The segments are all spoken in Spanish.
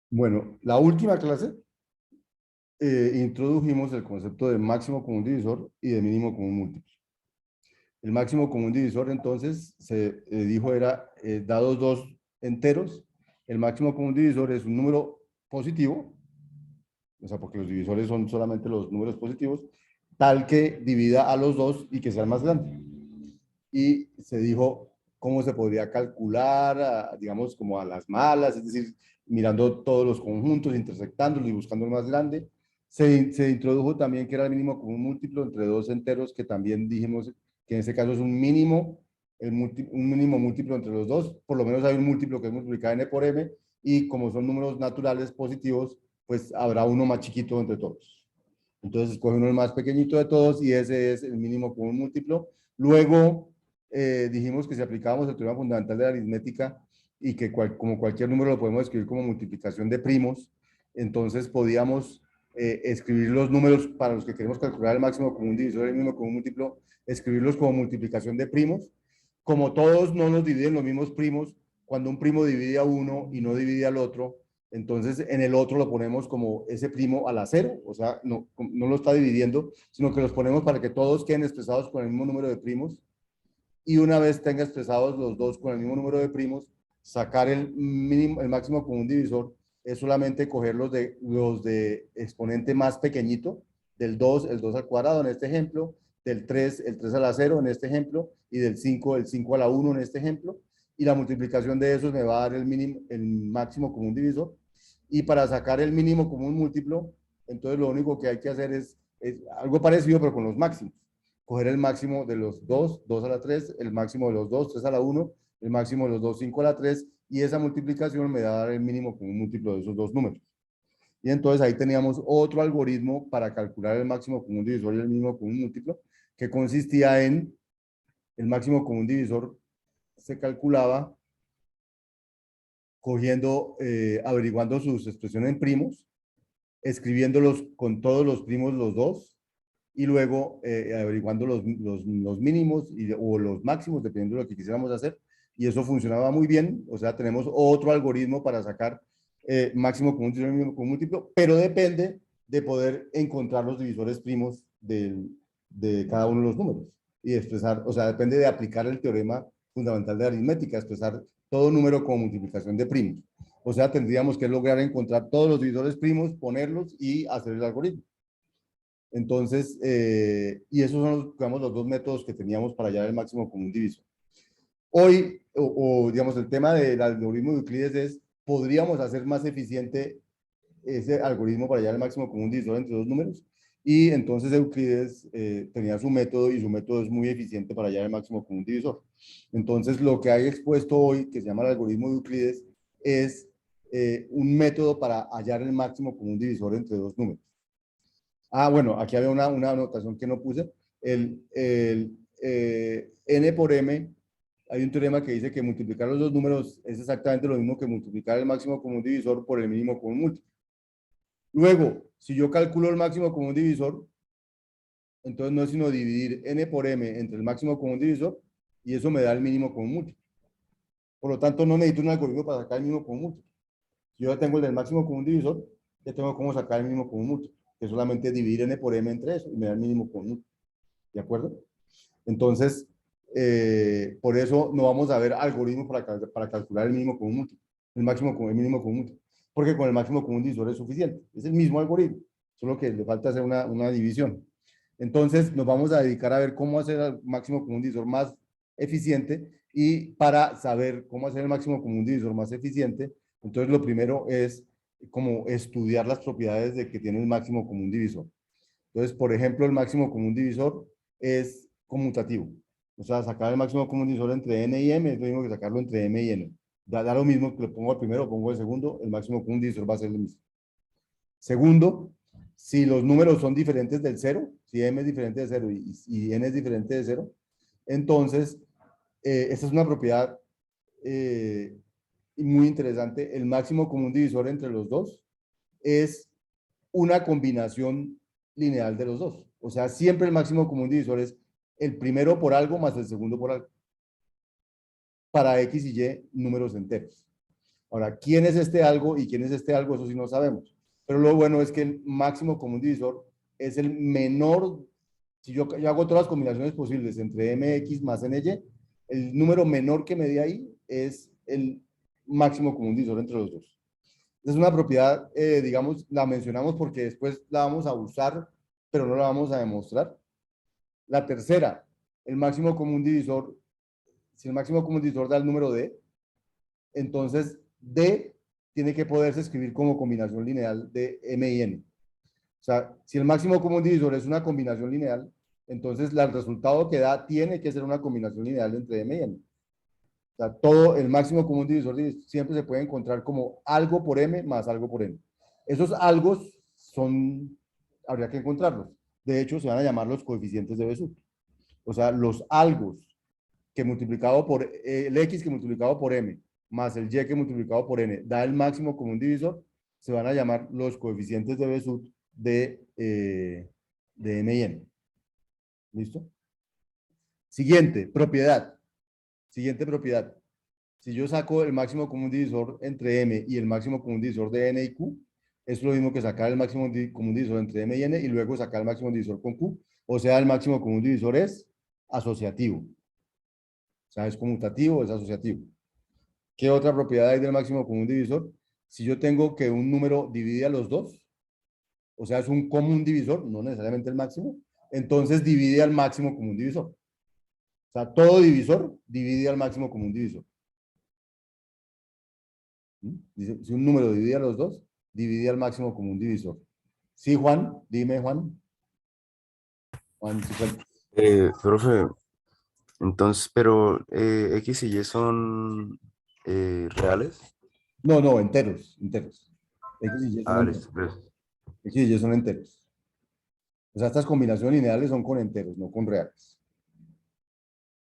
Bueno, la última clase introdujimos el concepto de máximo común divisor y de mínimo común múltiplo. El máximo común divisor, entonces, se dijo era, dados dos enteros, el máximo común divisor es un número positivo, o sea, porque los divisores son solamente los números positivos, tal que divida a los dos y que sea el más grande. Y se dijo cómo se podría calcular, digamos, como a las malas, es decir, mirando todos los conjuntos, intersectándolos y buscando el más grande. Se introdujo también que era el mínimo común múltiplo entre dos enteros, que también dijimos que en este caso es un mínimo, un mínimo múltiplo entre los dos, por lo menos hay un múltiplo que es multiplicado n por m, y como son números naturales positivos, pues habrá uno más chiquito entre todos. Entonces escoge uno el más pequeñito de todos y ese es el mínimo común múltiplo. Luego dijimos que si aplicábamos el teorema fundamental de la aritmética y que como cualquier número lo podemos escribir como multiplicación de primos, entonces podíamos escribir los números para los que queremos calcular el máximo común divisor y el mínimo común múltiplo, escribirlos como multiplicación de primos. Como todos no nos dividen los mismos primos, cuando un primo divide a uno y no divide al otro, entonces en el otro lo ponemos como ese primo a la cero, o sea, no lo está dividiendo, sino que los ponemos para que todos queden expresados con el mismo número de primos, y una vez tenga expresados los dos con el mismo número de primos, sacar el mínimo, el máximo común divisor es solamente coger los de exponente más pequeñito, del 2 el 2 al cuadrado en este ejemplo, del 3 el 3 a la 0 en este ejemplo, y del 5 el 5 a la 1 en este ejemplo, y la multiplicación de esos me va a dar el, mínimo, el máximo común divisor. Y para sacar el mínimo común múltiplo, entonces lo único que hay que hacer es algo parecido, pero con los máximos. Coger el máximo de los 2, 2 a la 3, el máximo de los 2, 3 a la 1, el máximo de los 2, 5 a la 3, y esa multiplicación me da el mínimo común múltiplo de esos dos números. Y entonces ahí teníamos otro algoritmo para calcular el máximo común divisor y el mínimo común múltiplo, que consistía en el máximo común divisor se calculaba cogiendo, averiguando sus expresiones en primos, escribiéndolos con todos los primos los dos, y luego averiguando los mínimos o los máximos, dependiendo de lo que quisiéramos hacer, y eso funcionaba muy bien. O sea, tenemos otro algoritmo para sacar máximo común divisor y mínimo común múltiplo, pero depende de poder encontrar los divisores primos de cada uno de los números y expresar, o sea, depende de aplicar el teorema fundamental de aritmética, expresar todo número como multiplicación de primos. O sea, tendríamos que lograr encontrar todos los divisores primos, ponerlos y hacer el algoritmo. Entonces, y esos son, digamos, los dos métodos que teníamos para hallar el máximo común divisor. Hoy, digamos, el tema del algoritmo de Euclides es, ¿podríamos hacer más eficiente ese algoritmo para hallar el máximo común divisor entre dos números? Y entonces Euclides tenía su método, y su método es muy eficiente para hallar el máximo común divisor. Entonces, lo que hay expuesto hoy, que se llama el algoritmo de Euclides, es un método para hallar el máximo común divisor entre dos números. Ah, bueno, aquí había una anotación que no puse. N por M, hay un teorema que dice que multiplicar los dos números es exactamente lo mismo que multiplicar el máximo común divisor por el mínimo común múltiplo. Luego, si yo calculo el máximo común divisor, entonces no es sino dividir N por M entre el máximo común divisor, y eso me da el mínimo común múltiplo. Por lo tanto, no necesito un algoritmo para sacar el mínimo común múltiplo. Si yo ya tengo el del máximo común divisor, ya tengo cómo sacar el mínimo común múltiplo, que es solamente dividir N por M entre eso y me da el mínimo común múltiplo. ¿De acuerdo? Entonces, por eso no vamos a ver algoritmos para calcular el mínimo común múltiplo, el máximo con el mínimo común múltiplo, porque con el máximo común divisor es suficiente. Es el mismo algoritmo, solo que le falta hacer una división. Entonces, nos vamos a dedicar a ver cómo hacer el máximo común divisor más eficiente, y para saber cómo hacer el máximo común divisor más eficiente, entonces lo primero es como estudiar las propiedades de que tiene el máximo común divisor. Entonces, por ejemplo, el máximo común divisor es conmutativo. O sea, sacar el máximo común divisor entre n y m es lo mismo que sacarlo entre m y n. Da lo mismo que lo pongo al primero o pongo al segundo, el máximo común divisor va a ser el mismo. Segundo, si los números son diferentes del cero, si m es diferente de cero y n es diferente de cero, entonces, esta es una propiedad muy interesante. El máximo común divisor entre los dos es una combinación lineal de los dos. O sea, siempre el máximo común divisor es el primero por algo más el segundo por algo, para x y y números enteros. Ahora, ¿quién es este algo y quién es este algo? Eso sí no sabemos. Pero lo bueno es que el máximo común divisor es el menor. Si yo hago todas las combinaciones posibles entre mx más ny, el número menor que me dé ahí es el máximo común divisor entre los dos. Es una propiedad, digamos, la mencionamos porque después la vamos a usar, pero no la vamos a demostrar. La tercera, el máximo común divisor, si el máximo común divisor da el número d, entonces d tiene que poderse escribir como combinación lineal de m y n. O sea, si el máximo común divisor es una combinación lineal, entonces el resultado que da tiene que ser una combinación lineal entre m y n. O sea, todo el máximo común divisor siempre se puede encontrar como algo por m más algo por n. Esos algos son, habría que encontrarlos. De hecho, se van a llamar los coeficientes de Bézut. O sea, los algos que multiplicado por el x que multiplicado por m más el y que multiplicado por n da el máximo común divisor, se van a llamar los coeficientes de Bézut de m y n. ¿Listo? Siguiente, propiedad. Siguiente propiedad. Si yo saco el máximo común divisor entre m y el máximo común divisor de n y q, es lo mismo que sacar el máximo común divisor entre m y n y luego sacar el máximo divisor con q. O sea, el máximo común divisor es asociativo. O sea, es conmutativo, es asociativo. ¿Qué otra propiedad hay del máximo común divisor? Si yo tengo que un número divide a los dos, o sea, es un común divisor, no necesariamente el máximo, entonces divide al máximo común divisor. O sea, todo divisor divide al máximo común divisor. Dice, si un número divide a los dos, divide al máximo común divisor. Sí, Juan, dime, Juan. Juan, sí, Profe, entonces, pero X y Y son reales. no, no, enteros, enteros. X y Y son Ah, enteros. listo, pues. X y Y son enteros. O sea, estas combinaciones lineales son con enteros, no con reales.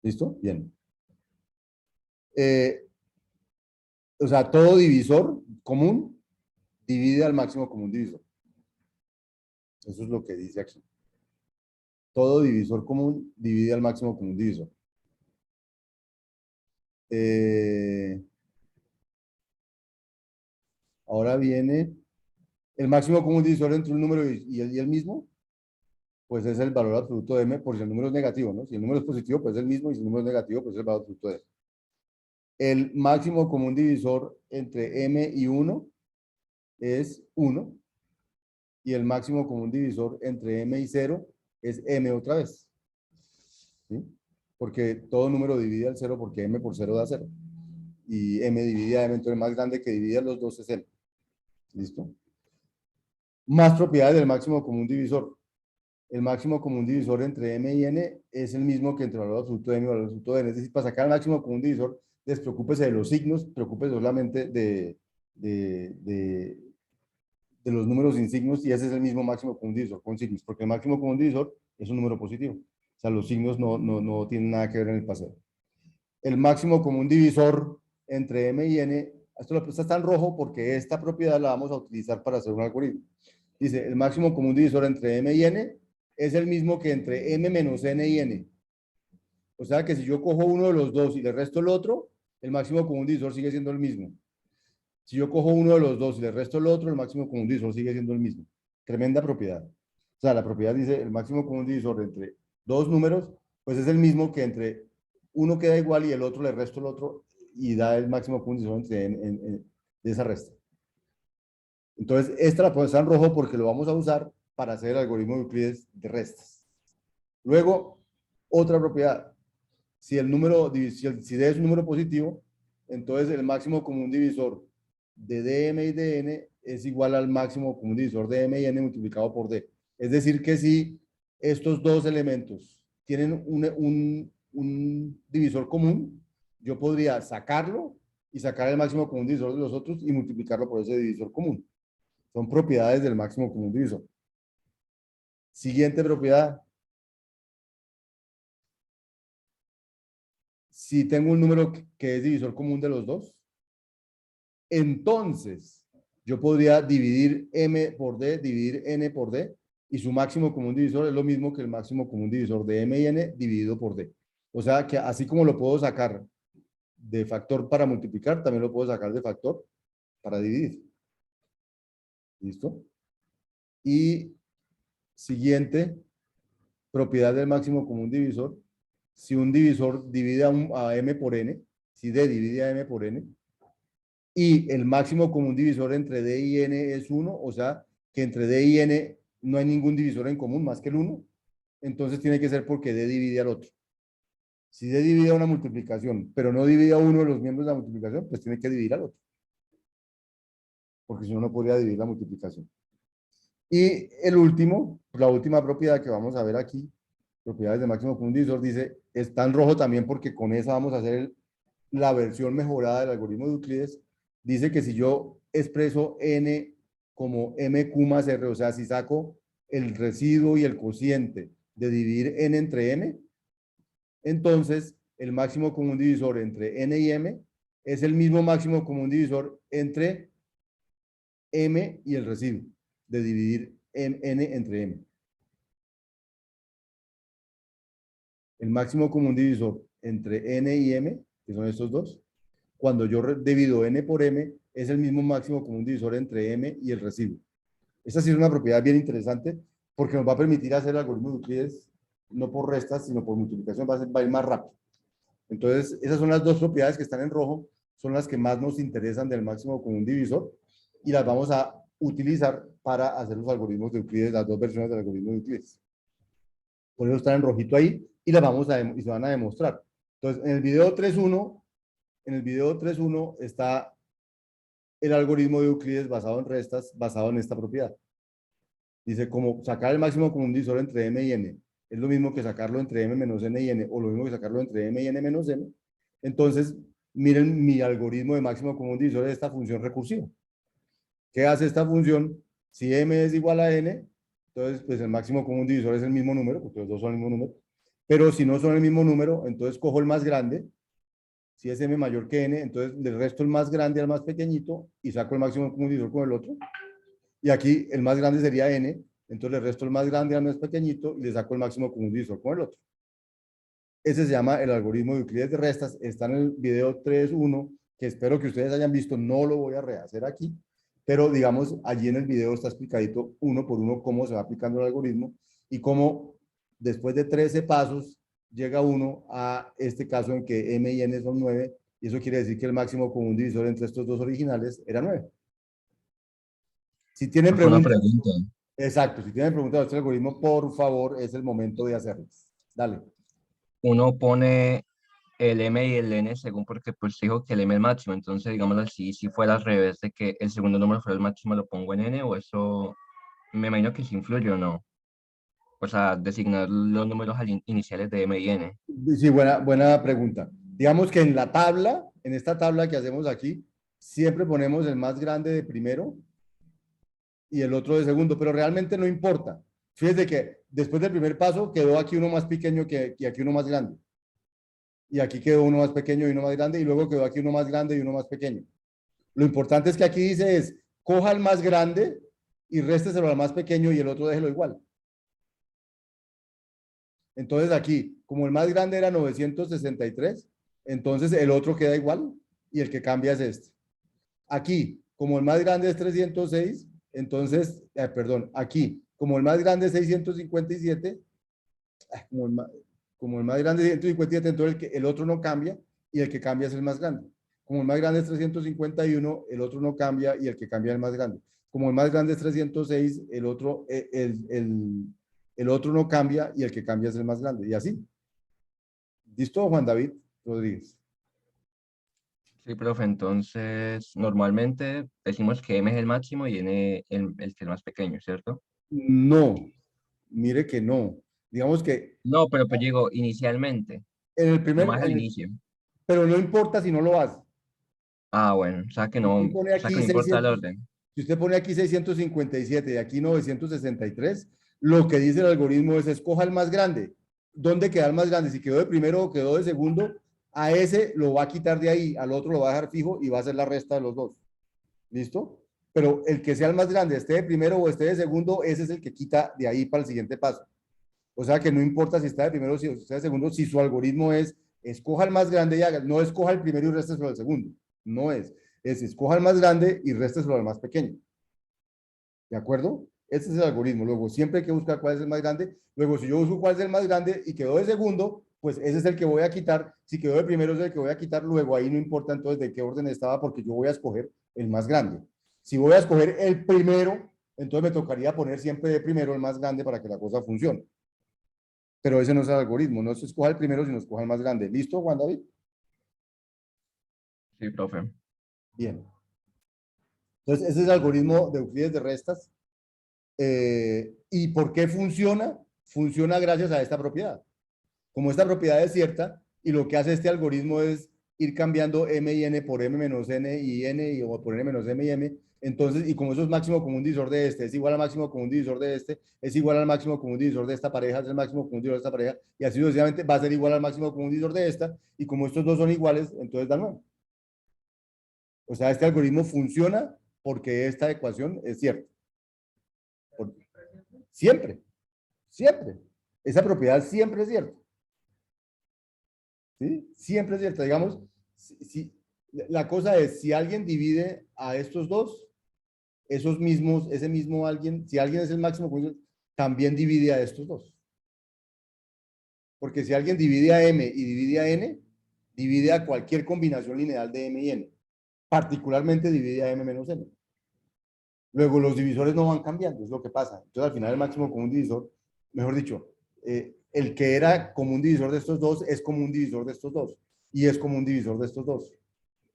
¿Listo? Bien. Eh, o sea, todo divisor común divide al máximo común divisor. Eso es lo que dice aquí. Todo divisor común divide al máximo común divisor. Eh, ahora viene el máximo común divisor entre un número y el mismo, pues es el valor absoluto de m, por si el número es negativo, ¿no? Si el número es positivo, pues es el mismo, y si el número es negativo, pues es el valor absoluto de m. El máximo común divisor entre m y 1 es 1, y el máximo común divisor entre m y 0 es m otra vez, ¿sí? Porque todo número divide al 0 porque m por 0 da 0. Y m divide a m, entonces el más grande que divide a los dos es m. ¿Listo? Más propiedades del máximo común divisor. El máximo común divisor entre m y n es el mismo que entre el valor absoluto de m y el valor absoluto de n. Es decir, para sacar el máximo común divisor, despreocúpese de los signos, preocúpese solamente de, de, de los números sin signos, y ese es el mismo máximo común divisor con signos, porque el máximo común divisor es un número positivo. O sea, los signos no tienen nada que ver en el paseo. El máximo común divisor entre m y n, esto está en rojo porque esta propiedad la vamos a utilizar para hacer un algoritmo. Dice, el máximo común divisor entre m y n es el mismo que entre m menos n y n. O sea que si yo cojo uno de los dos y le resto el otro, el máximo común divisor sigue siendo el mismo. Si yo cojo uno de los dos y le resto el otro, el máximo común divisor sigue siendo el mismo. Tremenda propiedad. O sea, la propiedad dice el máximo común divisor entre dos números, pues es el mismo que entre uno queda igual y el otro le resto el otro y da el máximo común divisor de esa resta. Entonces, esta la ponemos en rojo porque lo vamos a usar para hacer el algoritmo de Euclides de restas. Luego, otra propiedad. Si el número, si D es un número positivo, entonces el máximo común divisor de dm y dn es igual al máximo común divisor de m y n multiplicado por d. Es decir, que si estos dos elementos tienen un divisor común, yo podría sacarlo y sacar el máximo común divisor de los otros y multiplicarlo por ese divisor común. Son propiedades del máximo común divisor. Siguiente propiedad. Si tengo un número que es divisor común de los dos, entonces yo podría dividir m por d, dividir n por d, y su máximo común divisor es lo mismo que el máximo común divisor de m y n dividido por d. O sea que así como lo puedo sacar de factor para multiplicar, también lo puedo sacar de factor para dividir. ¿Listo? Y siguiente, propiedad del máximo común divisor. Si un divisor divide a m por n, si D divide a m por n, y el máximo común divisor entre D y n es 1, o sea, que entre D y n no hay ningún divisor en común más que el 1, entonces tiene que ser porque D divide al otro. Si D divide a una multiplicación, pero no divide a uno de los miembros de la multiplicación, pues tiene que dividir al otro. Porque si no, no podría dividir la multiplicación. Y el último, la última propiedad que vamos a ver aquí, propiedades de máximo común divisor, dice, está en rojo también porque con esa vamos a hacer la versión mejorada del algoritmo de Euclides. Dice que si yo expreso n como mq más r, o sea, si saco el residuo y el cociente de dividir n entre m, entonces el máximo común divisor entre n y m es el mismo máximo común divisor entre m y el residuo de dividir n entre m. El máximo común divisor entre n y m, que son estos dos, cuando yo divido n por m, es el mismo máximo común divisor entre m y el residuo. Esta sí es una propiedad bien interesante porque nos va a permitir hacer el algoritmo de Euclides no por restas, sino por multiplicación, va a ir más rápido. Entonces, esas son las dos propiedades que están en rojo, son las que más nos interesan del máximo común divisor y las vamos a utilizar para hacer los algoritmos de Euclides, las dos versiones del algoritmo de Euclides. Por eso están en rojito ahí y las vamos a y se van a demostrar. Entonces, en el video 3.1 está el algoritmo de Euclides basado en restas, basado en esta propiedad. Dice, como sacar el máximo común divisor entre m y n es lo mismo que sacarlo entre m menos n y n, o lo mismo que sacarlo entre m y n menos m. Entonces, miren mi algoritmo de máximo común divisor de esta función recursiva. ¿Qué hace esta función? Si m es igual a n, entonces pues el máximo común divisor es el mismo número, porque los dos son el mismo número. Pero si no son el mismo número, entonces cojo el más grande. Si es m mayor que n, entonces le resto el más grande al más pequeñito y saco el máximo común divisor con el otro. Y aquí el más grande sería n, entonces le resto el más grande al más pequeñito y le saco el máximo común divisor con el otro. Ese se llama el algoritmo de Euclides de restas, está en el video 3.1, que espero que ustedes hayan visto, no lo voy a rehacer aquí, pero digamos, allí en el video está explicadito uno por uno cómo se va aplicando el algoritmo y cómo después de 13 pasos llega uno a este caso en que m y n son 9, y eso quiere decir que el máximo común divisor entre estos dos originales era 9. Si tienen Profe, una preguntas, pregunta. exacto, si tienen preguntas de este algoritmo, por favor, es el momento de hacerlas. Dale. Uno pone el M y el N según porque pues dijo que el M es máximo, entonces digámoslo así, si fuera al revés de que el segundo número fuera el máximo, lo pongo en N o eso me imagino que sí influye o no. O sea, designar los números iniciales de M y N. Sí, buena pregunta. Digamos que en la tabla, en esta tabla que hacemos aquí, siempre ponemos el más grande de primero y el otro de segundo, pero realmente no importa. Fíjese que después del primer paso quedó aquí uno más pequeño y aquí uno más grande. Y aquí quedó uno más pequeño y uno más grande, y luego quedó aquí uno más grande y uno más pequeño. Lo importante es que aquí dice es, coja el más grande y résteselo al más pequeño y el otro déjelo igual. Entonces aquí, como el más grande era 963, entonces el otro queda igual y el que cambia es este. Aquí, como el más grande es 306, entonces, perdón, aquí, como el más grande es 657, como el más grande es 157, entonces el otro no cambia y el que cambia es el más grande. Como el más grande es 351, el otro no cambia y el que cambia es el más grande. Como el más grande es 306, el otro no cambia y el que cambia es el más grande. Y así. ¿Listo, Juan David Rodríguez? Sí, profe, entonces normalmente decimos que M es el máximo y N el que es más pequeño, ¿cierto? No, mire que no. Digamos que No, pero pues digo, inicialmente, en el primer, nomás al inicio. pero no importa si no lo hace. Ah, bueno, Si usted pone o sea que aquí no importa el 600, orden. si usted pone aquí 657 y aquí 963, lo que dice el algoritmo es escoja el más grande. ¿Dónde queda el más grande? Si quedó de primero o quedó de segundo, a ese lo va a quitar de ahí, al otro lo va a dejar fijo y va a hacer la resta de los dos. ¿Listo? Pero el que sea el más grande, esté de primero o esté de segundo, ese es el que quita de ahí para el siguiente paso. O sea que no importa si está de primero o si está de segundo, si su algoritmo es escoja el más grande y haga, no escoja el primero y resta el segundo. No es. Es escoja el más grande y résteselo al más pequeño. ¿De acuerdo? Ese es el algoritmo. Luego, siempre hay que buscar cuál es el más grande. Luego, si yo busco cuál es el más grande y quedó de segundo, pues ese es el que voy a quitar. Si quedó de primero, es el que voy a quitar. Luego, ahí no importa entonces de qué orden estaba, porque yo voy a escoger el más grande. Si voy a escoger el primero, entonces me tocaría poner siempre de primero el más grande para que la cosa funcione. Pero ese no es el algoritmo. No se escoja el primero, sino escoja el más grande. ¿Listo, Juan David? Sí, profe. Bien. Entonces, ese es el algoritmo de Euclides de restas. ¿Y por qué funciona? Funciona gracias a esta propiedad. Como esta propiedad es cierta, y lo que hace este algoritmo es ir cambiando m y n por m menos n y n, o por n menos m y m, entonces, y como eso es máximo común divisor de este, es igual al máximo común divisor de este, es igual al máximo común divisor de esta pareja, es el máximo común divisor de esta pareja, y así sucesivamente va a ser igual al máximo común divisor de esta, y como estos dos son iguales, entonces da 9. O sea, este algoritmo funciona porque esta ecuación es cierta. Siempre, siempre. Esa propiedad siempre es cierta. ¿Sí? Siempre es cierta. Digamos, la cosa es, si alguien divide a estos dos, esos mismos, ese mismo alguien, si alguien es el máximo, también divide a estos dos. Porque si alguien divide a m y divide a n, divide a cualquier combinación lineal de m y n. Particularmente divide a m menos n. Luego los divisores no van cambiando, es lo que pasa. Entonces al final el máximo común divisor, mejor dicho, el que era común divisor de estos dos es común divisor de estos dos. Y es común divisor de estos dos.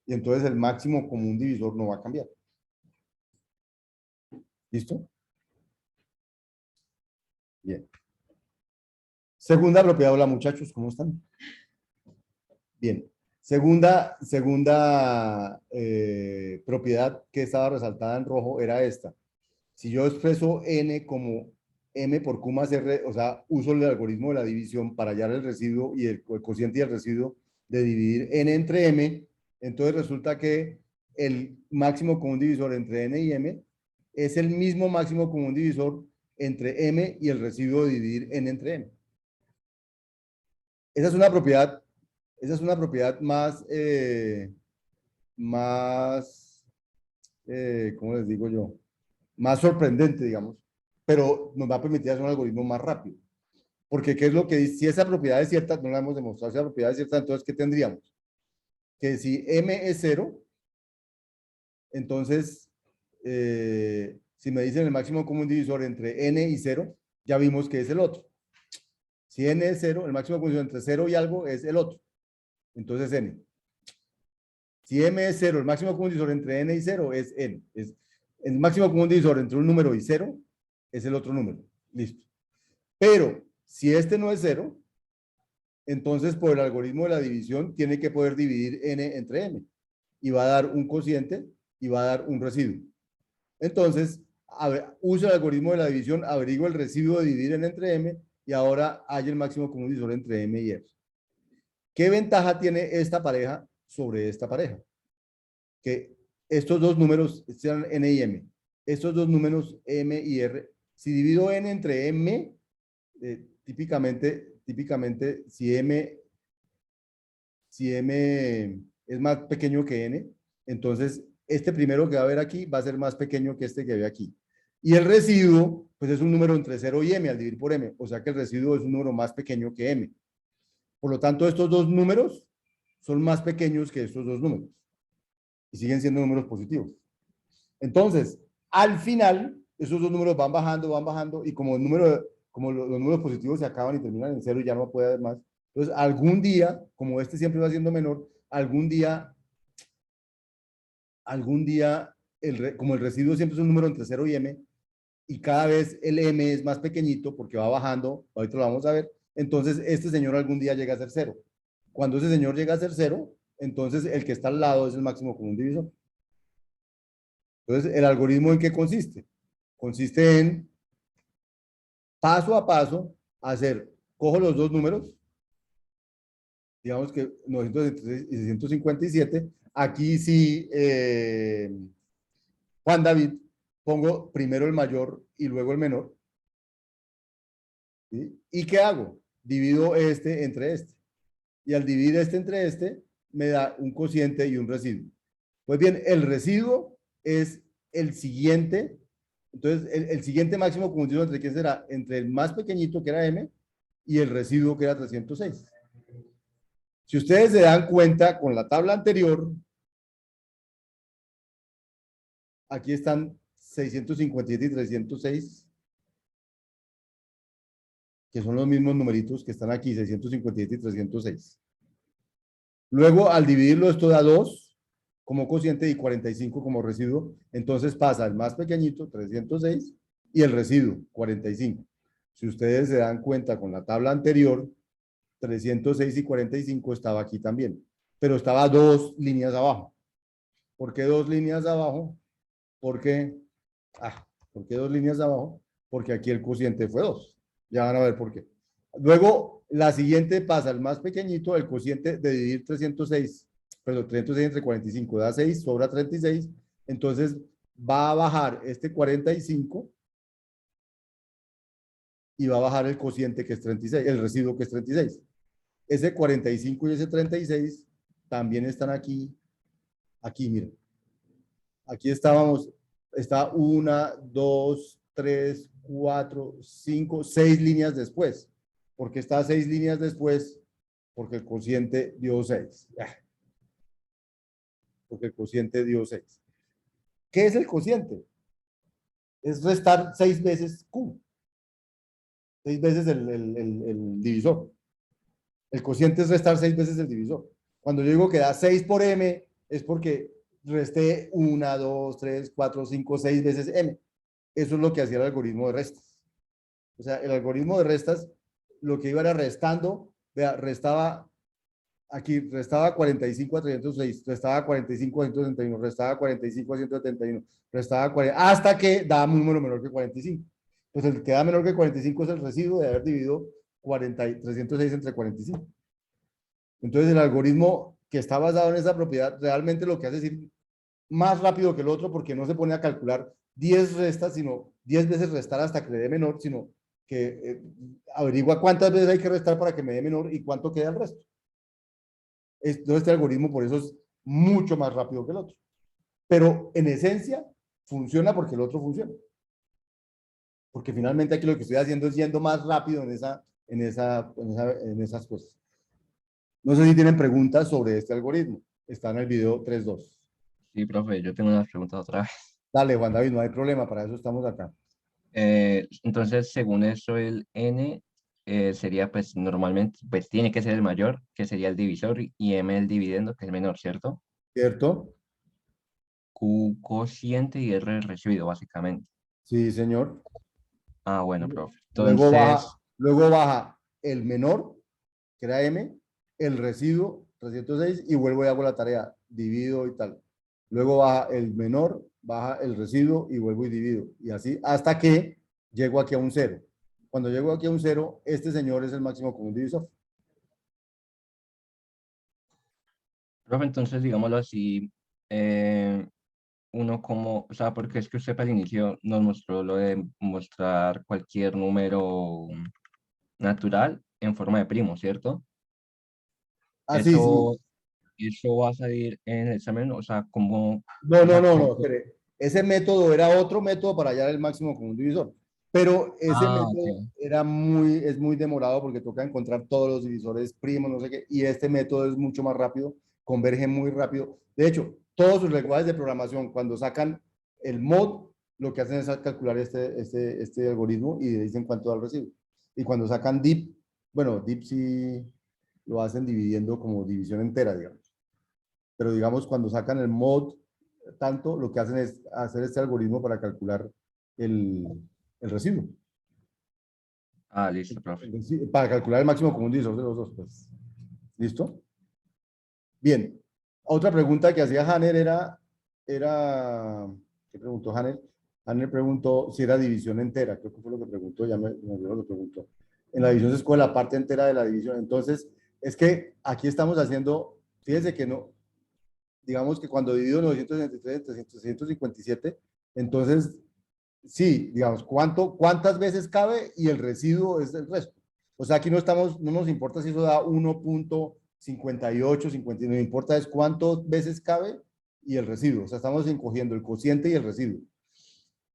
Y entonces el máximo común divisor no va a cambiar. ¿Listo? Bien. Segunda propiedad, hola muchachos, ¿cómo están? Bien. Segunda propiedad que estaba resaltada en rojo era esta. Si yo expreso n como m por q más r, o sea, uso el algoritmo de la división para hallar el residuo y el cociente y el residuo de dividir n entre m, entonces resulta que el máximo común divisor entre n y m es el mismo máximo común divisor entre m y el residuo de dividir n entre m. Esa es una propiedad más, ¿cómo les digo yo? Más sorprendente, digamos, pero nos va a permitir hacer un algoritmo más rápido. Porque, ¿qué es lo que dice? Si esa propiedad es cierta, no la hemos demostrado, si esa propiedad es cierta, entonces, ¿qué tendríamos? Que si m es 0, entonces, si me dicen el máximo común divisor entre n y 0, ya vimos que es el otro. Si n es 0, el máximo común divisor entre 0 y algo es el otro. Entonces, n. Si m es 0, el máximo común divisor entre n y 0 es n. El máximo común divisor entre un número y 0 es el otro número. Listo. Pero si este no es 0, entonces por el algoritmo de la división tiene que poder dividir n entre m. Y va a dar un cociente y va a dar un residuo. Entonces, uso el algoritmo de la división, averiguo el residuo de dividir n entre m y ahora hay el máximo común divisor entre m y r. ¿Qué ventaja tiene esta pareja sobre esta pareja? Que estos dos números sean n y m. Estos dos números m y r, si divido n entre m, típicamente si m es más pequeño que n, entonces este primero que va a haber aquí va a ser más pequeño que este que ve aquí. Y el residuo, pues es un número entre 0 y m al dividir por m, o sea que el residuo es un número más pequeño que m. Por lo tanto, estos dos números son más pequeños que estos dos números. Y siguen siendo números positivos. Entonces, al final, esos dos números van bajando, y como, los números positivos se acaban y terminan en 0 y ya no puede haber más. Entonces, algún día, como este siempre va siendo menor, algún día, como el residuo siempre es un número entre 0 y m, y cada vez el m es más pequeñito porque va bajando, ahorita lo vamos a ver, entonces este señor algún día llega a ser 0. Cuando ese señor llega a ser 0, entonces el que está al lado es el máximo común divisor. Entonces, ¿el algoritmo en qué consiste? Consiste en, paso a paso, cojo los dos números, digamos que 966 y 657, aquí sí, Juan David, pongo primero el mayor y luego el menor. ¿Sí? ¿Y qué hago? Divido este entre este. Y al dividir este entre este, me da un cociente y un residuo. Pues bien, el residuo es el siguiente. Entonces, el siguiente máximo común divisor, ¿entre qué será? Entre el más pequeñito, que era m, y el residuo, que era 306. Si ustedes se dan cuenta con la tabla anterior, aquí están 657 y 306, que son los mismos numeritos que están aquí, 657 y 306. Luego, al dividirlo, esto da 2 como cociente y 45 como residuo. Entonces pasa el más pequeñito, 306, y el residuo, 45. Si ustedes se dan cuenta con la tabla anterior, 306 y 45 estaba aquí también, pero estaba 2 líneas abajo. ¿Por qué 2 líneas abajo? Porque, ¿por qué 2 líneas abajo? Porque aquí el cociente fue 2. Ya van a ver por qué. Luego, la siguiente pasa al más pequeñito, el cociente de dividir 306, perdón, 306 entre 45 da 6, sobra 36. Entonces, va a bajar este 45 y va a bajar el cociente que es 36, el residuo que es 36. Ese 45 y ese 36 también están aquí, miren. Aquí estábamos, está 1, 2, 3, 4, 5, 6 líneas después. ¿Por qué está 6 líneas después? Porque el cociente dio 6. Porque el cociente dio 6. ¿Qué es el cociente? Es restar 6 veces Q. 6 veces el divisor. El cociente es restar 6 veces el divisor. Cuando yo digo que da 6 por M, es porque resté 1, 2, 3, 4, 5, 6 veces M. Eso es lo que hacía el algoritmo de restas. O sea, el algoritmo de restas lo que iba era restando, vea, restaba aquí, restaba 45 a 306, restaba 45 a 171, restaba 45 a 171, restaba 40, hasta que da un número menor que 45. Pues el que da menor que 45 es el residuo de haber dividido 306 entre 45. Entonces el algoritmo que está basado en esa propiedad realmente lo que hace es ir más rápido que el otro porque no se pone a calcular 10 restas, sino 10 veces restar hasta que le dé menor, sino que averigua cuántas veces hay que restar para que me dé menor y cuánto queda el resto. Entonces este algoritmo por eso es mucho más rápido que el otro. Pero en esencia funciona porque el otro funciona. Porque finalmente aquí lo que estoy haciendo es yendo más rápido en esas cosas. No sé si tienen preguntas sobre este algoritmo. Está en el video 3.2. Sí, profe, yo tengo unas preguntas otra vez. Dale, Juan David, no hay problema, para eso estamos acá. Entonces, según eso, el n sería, pues, normalmente, pues, tiene que ser el mayor, que sería el divisor, y m el dividendo, que es el menor, ¿cierto? ¿Cierto? Q cociente y r recibido, básicamente. Sí, señor. Ah, bueno, profe. Luego Entonces, baja el menor, que era M, el residuo, 306, y vuelvo y hago la tarea, divido y tal. Luego baja el menor, baja el residuo y vuelvo y divido. Y así hasta que llego aquí a un 0. Cuando llego aquí a un 0, este señor es el máximo común divisor. profe, entonces, digámoslo así, eh, uno como, o sea, porque es que usted al inicio nos mostró lo de mostrar cualquier número natural en forma de primo, ¿cierto? Ah, sí, sí. Eso, eso va a salir en el examen, o sea, como, No, o no, sea, no, no. Espere. Ese método era otro método para hallar el máximo común divisor. Pero ese ah, ok. método es muy demorado porque toca encontrar todos los divisores primos, no sé qué. Y este método es mucho más rápido, converge muy rápido. De hecho, todos sus lenguajes de programación, cuando sacan el mod, lo que hacen es calcular este algoritmo y dicen cuánto da el residuo. Y cuando sacan deep, bueno, deep sí lo hacen dividiendo como división entera, digamos. Pero digamos, cuando sacan el mod, tanto, lo que hacen es hacer este algoritmo para calcular el residuo. Ah, listo, profe. Para calcular el máximo común divisor de los dos, pues. ¿Listo? Bien. Otra pregunta que hacía Hanner ¿qué preguntó Hanner? Hanner preguntó si era división entera. Creo que fue lo que preguntó, ya me olvidó lo que preguntó. En la división se escoge la parte entera de la división. Entonces, es que aquí estamos haciendo, fíjense que no, digamos que cuando divido 963 entre 357, entonces, sí, digamos, ¿cuántas veces cabe? Y el residuo es el resto. O sea, aquí no nos importa si eso da 1.58, 59, no importa es cuántas veces cabe y el residuo. O sea, estamos encogiendo el cociente y el residuo.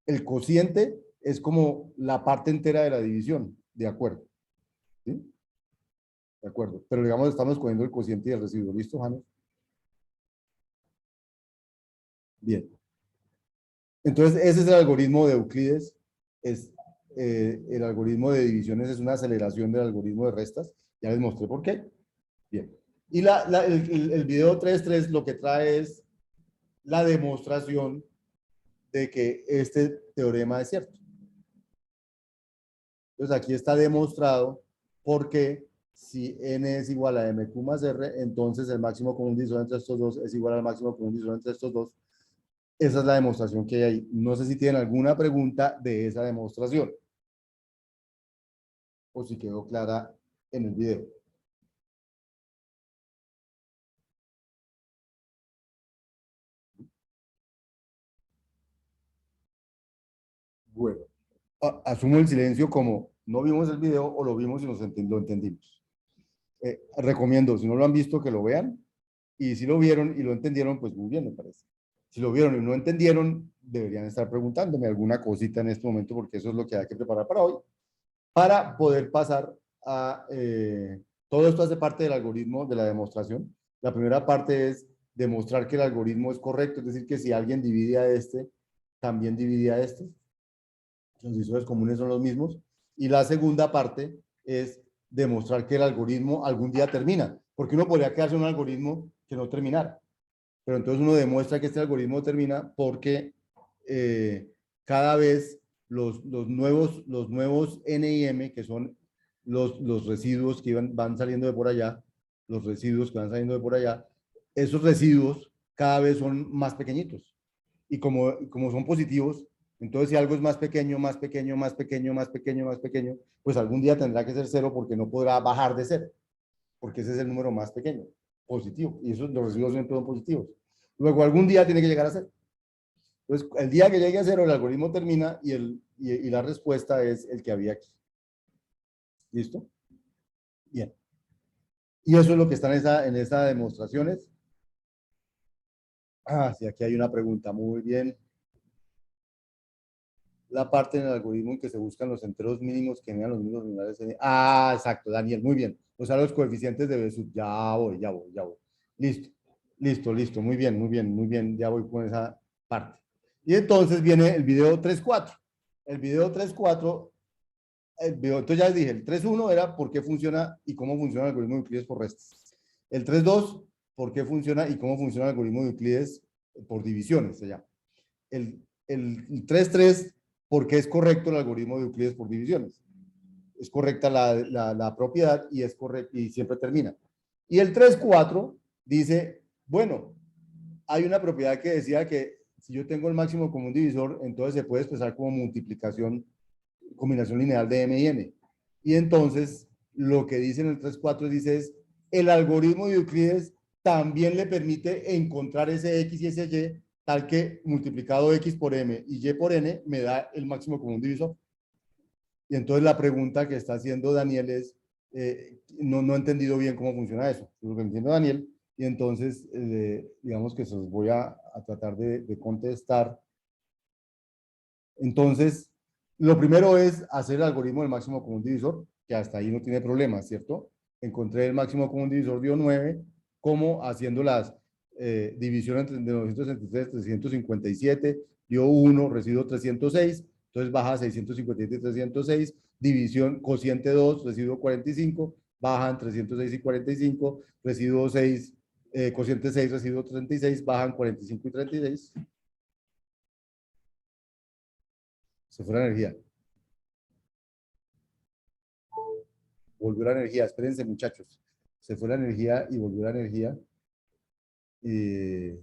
El cociente es como la parte entera de la división, de acuerdo. ¿Sí? De acuerdo. Pero digamos, estamos cogiendo el cociente y el residuo. ¿Listo, James? Bien. Entonces, ese es el algoritmo de Euclides. Es, el algoritmo de divisiones es una aceleración del algoritmo de restas. Ya les mostré por qué. Bien. Y el video 3.3 lo que trae es la demostración de que este teorema es cierto. Entonces, aquí está demostrado porque si n es igual a mq más r, entonces el máximo común divisor entre estos dos es igual al máximo común divisor entre estos dos. Esa es la demostración que hay ahí. No sé si tienen alguna pregunta de esa demostración o si quedó clara en el video. Bueno, asumo el silencio como no vimos el video o lo vimos y lo entendimos. Recomiendo, si no lo han visto, que lo vean, y si lo vieron y lo entendieron, pues muy bien, me parece. Si lo vieron y no entendieron, deberían estar preguntándome alguna cosita en este momento, porque eso es lo que hay que preparar para hoy, para poder pasar a... todo esto hace parte del algoritmo de la demostración. La primera parte es demostrar que el algoritmo es correcto, es decir, que si alguien divide a este, también divide a este. Los divisores comunes son los mismos. Y la segunda parte es demostrar que el algoritmo algún día termina, porque uno podría quedarse en un algoritmo que no terminara. Pero entonces uno demuestra que este algoritmo termina porque cada vez los nuevos N y M, que son los residuos que van saliendo de por allá, los residuos que van saliendo de por allá, esos residuos cada vez son más pequeñitos. Y como son positivos, entonces si algo es más pequeño, más pequeño, más pequeño, más pequeño, más pequeño, pues algún día tendrá que ser cero porque no podrá bajar de cero, porque ese es el número más pequeño, positivo, y esos, los residuos siempre son positivos. Luego algún día tiene que llegar a cero. Entonces, el día que llegue a cero, el algoritmo termina y la respuesta es el que había aquí. ¿Listo? Bien. Y eso es lo que está en esa demostraciones. Ah, sí, aquí hay una pregunta. Muy bien. La parte en el algoritmo en que se buscan los enteros mínimos que generan los mínimos nominales. Ah, exacto, Daniel, muy bien. O sea, los coeficientes de Besut. Ya voy, ya voy, ya voy. Listo, listo, listo. Muy bien, muy bien, muy bien. Ya voy con esa parte. Y entonces viene el video 3.4. El video 3.4, entonces ya les dije, el 3.1 era por qué funciona y cómo funciona el algoritmo de Euclides por restas. El 3.2, por qué funciona y cómo funciona el algoritmo de Euclides por divisiones, se llama. El 3.3, ¿por qué es correcto el algoritmo de Euclides por divisiones? Es correcta la propiedad y es correcto y siempre termina. Y el 3.4 dice, bueno, hay una propiedad que decía que si yo tengo el máximo común divisor, entonces se puede expresar como multiplicación, combinación lineal de m y n. Y entonces, lo que dice en el 3.4 dice es, el algoritmo de Euclides también le permite encontrar ese x y ese y, tal que multiplicado x por m y y por n me da el máximo común divisor. Y entonces la pregunta que está haciendo Daniel es, no he entendido bien cómo funciona eso. Lo que entiendo Daniel, y entonces digamos que se los voy a tratar de contestar. Entonces, lo primero es hacer el algoritmo del máximo común divisor, que hasta ahí no tiene problema, ¿cierto? Encontré el máximo común divisor dio 9, como haciendo las divisiones de 963, 357, dio 1, residuo 306, entonces baja 657 y 306, división cociente 2, residuo 45, bajan 306 y 45, residuo 6, cociente 6, residuo 36, bajan 45 y 36. Se fue la energía. Volvió la energía. Espérense, muchachos. Se fue la energía y volvió la energía. De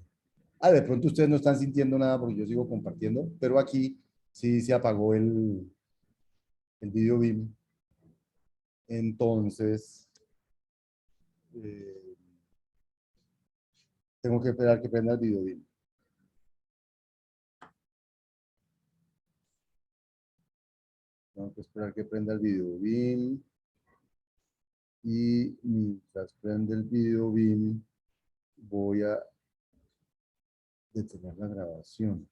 pronto ustedes no están sintiendo nada porque yo sigo compartiendo, pero aquí sí se apagó el video BIM. Entonces, eh, tengo que esperar que prenda el video BIM. Tengo que esperar que prenda el video BIM. Y mientras prende el video BIM, voy a detener la grabación.